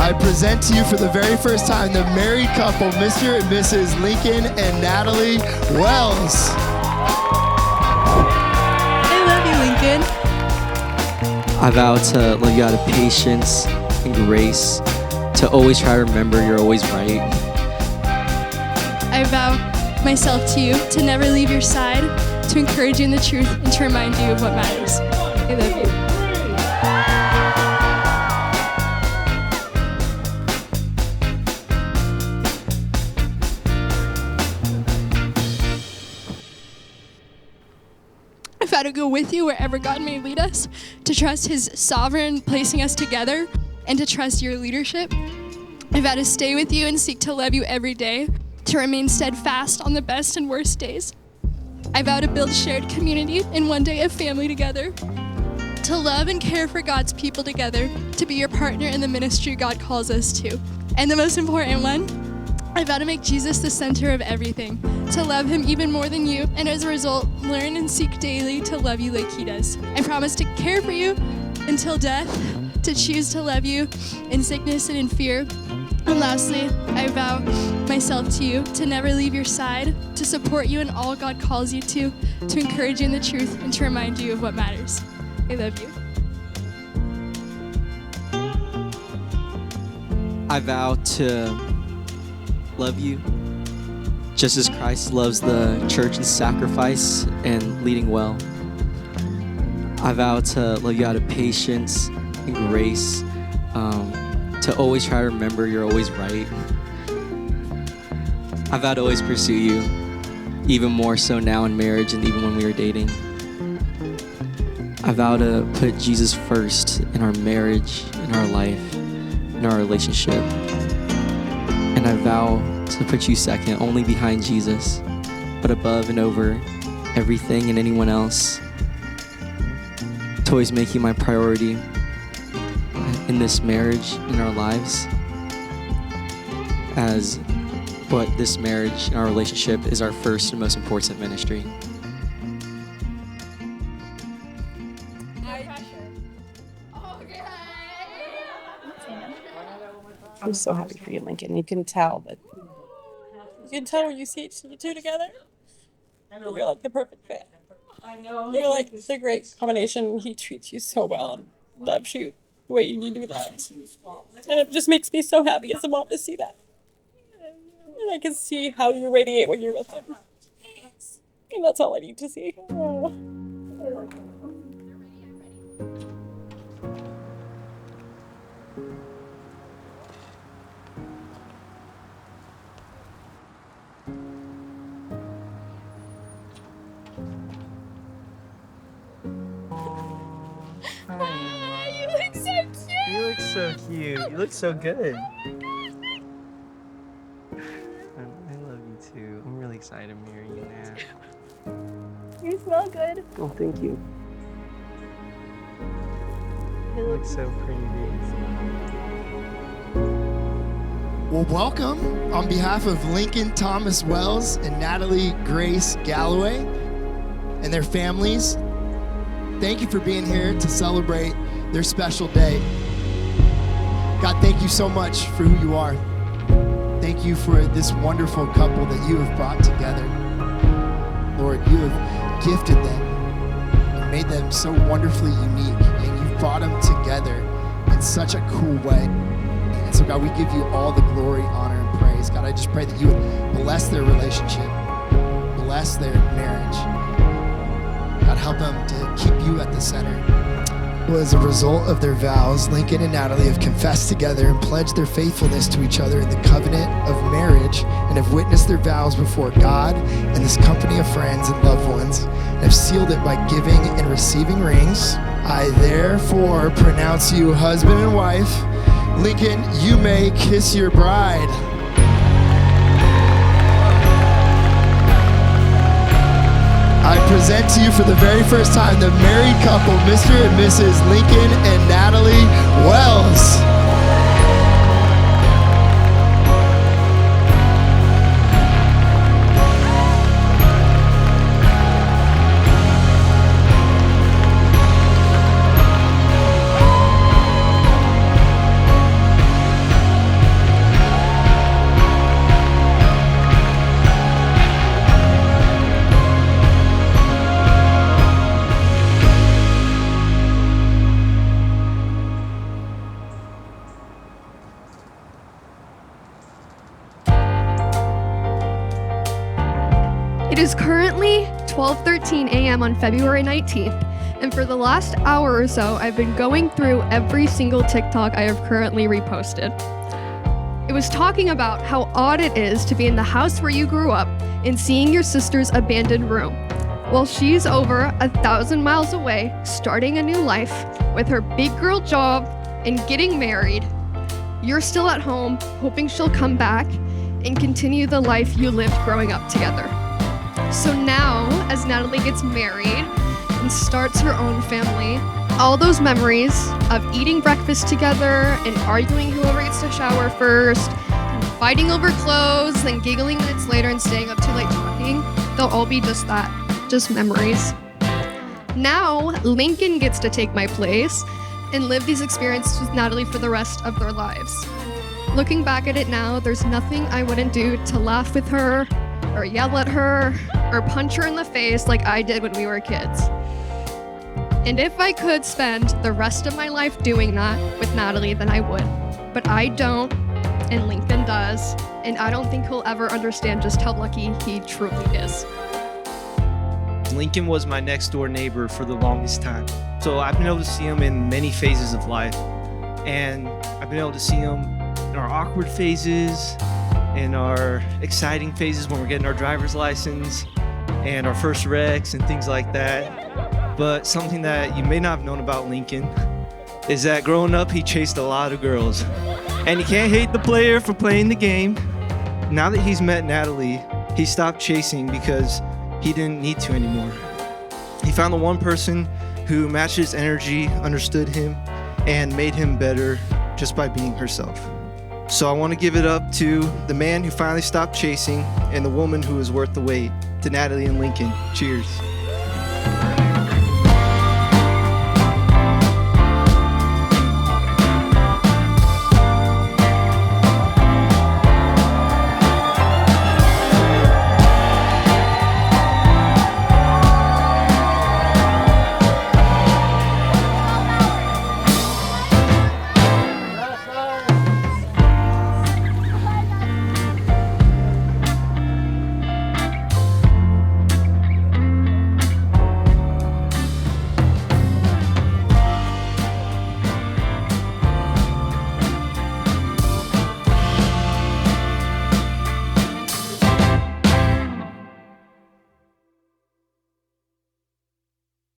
I present to you for the very first time the married couple, Mr. and Mrs. Lincoln and Natalie Wells. I love you, Lincoln. I vow to love you out of patience and grace, to always try to remember you're always right. I vow myself to you to never leave your side, to encourage you in the truth, and to remind you of what matters. I love you. I vow to go with you wherever God may lead us, to trust His sovereign placing us together, and to trust your leadership. I vow to stay with you and seek to love you every day, to remain steadfast on the best and worst days. I vow to build shared community and one day a family together, to love and care for God's people together, to be your partner in the ministry God calls us to. And the most important one, I vow to make Jesus the center of everything, to love Him even more than you, and as a result, learn and seek daily to love you like He does. I promise to care for you until death, to choose to love you in sickness and in fear. And lastly, I vow myself to you to never leave your side, to support you in all God calls you to encourage you in the truth, and to remind you of what matters. I love you. I vow to love you just as Christ loves the church and sacrifice and leading well. I vow to love you out of patience and grace, to always try to remember you're always right. I vow to always pursue you, even more so now in marriage and even when we were dating. I vow to put Jesus first in our marriage, in our life, in our relationship. And I vow to put you second, only behind Jesus, but above and over everything and anyone else. To always make you my priority in this marriage, in our lives, as what this marriage and our relationship is our first and most important ministry. I'm so happy for you, Lincoln. You can tell when you see you two together. You're like the perfect fit. I know. You're like the great combination. He treats you so well and loves you the way you need to be loved. And it just makes me so happy as a mom to see that. And I can see how you radiate when you're with him. And that's all I need to see. Oh. You look so cute. You look so cute. You look so good. I love you too. I'm really excited to marry you now. You smell good. Oh, thank you. You look so pretty, baby. Well, welcome on behalf of Lincoln Thomas Wells and Natalie Grace Galloway and their families. Thank you for being here to celebrate their special day. God, thank you so much for who you are. Thank you for this wonderful couple that you have brought together. Lord, you have gifted them and made them so wonderfully unique, and you've brought them together in such a cool way. And so, God, we give you all the glory, honor, and praise. God, I just pray that you would bless their relationship, bless their marriage. God, help them to keep you at the center. Well, as a result of their vows, Lincoln and Natalie have confessed together and pledged their faithfulness to each other in the covenant of marriage, and have witnessed their vows before God and this company of friends and loved ones, and have sealed it by giving and receiving rings. I therefore pronounce you husband and wife. Lincoln, you may kiss your bride. I present to you for the very first time the married couple, Mr. and Mrs. Lincoln and Natalie Wells. 12:13 a.m. on February 19th, and for the last hour or so, I've been going through every single TikTok I have currently reposted. It was talking about how odd it is to be in the house where you grew up and seeing your sister's abandoned room, while she's over 1,000 miles away, starting a new life with her big girl job and getting married. You're still at home, hoping she'll come back and continue the life you lived growing up together. So now, as Natalie gets married and starts her own family, all those memories of eating breakfast together and arguing whoever gets to shower first, and fighting over clothes, then giggling minutes later and staying up too late talking, they'll all be just that, just memories. Now, Lincoln gets to take my place and live these experiences with Natalie for the rest of their lives. Looking back at it now, there's nothing I wouldn't do to laugh with her, or yell at her, or punch her in the face like I did when we were kids. And if I could spend the rest of my life doing that with Natalie, then I would. But I don't, and Lincoln does, and I don't think he'll ever understand just how lucky he truly is. Lincoln was my next door neighbor for the longest time. So I've been able to see him in many phases of life. And I've been able to see him in our awkward phases, in our exciting phases when we're getting our driver's license, and our first wrecks and things like that. But something that you may not have known about Lincoln is that growing up, he chased a lot of girls. And you can't hate the player for playing the game. Now that he's met Natalie, he stopped chasing because he didn't need to anymore. He found the one person who matched his energy, understood him, and made him better just by being herself. So I want to give it up to the man who finally stopped chasing and the woman who is worth the wait, to Natalie and Lincoln. Cheers.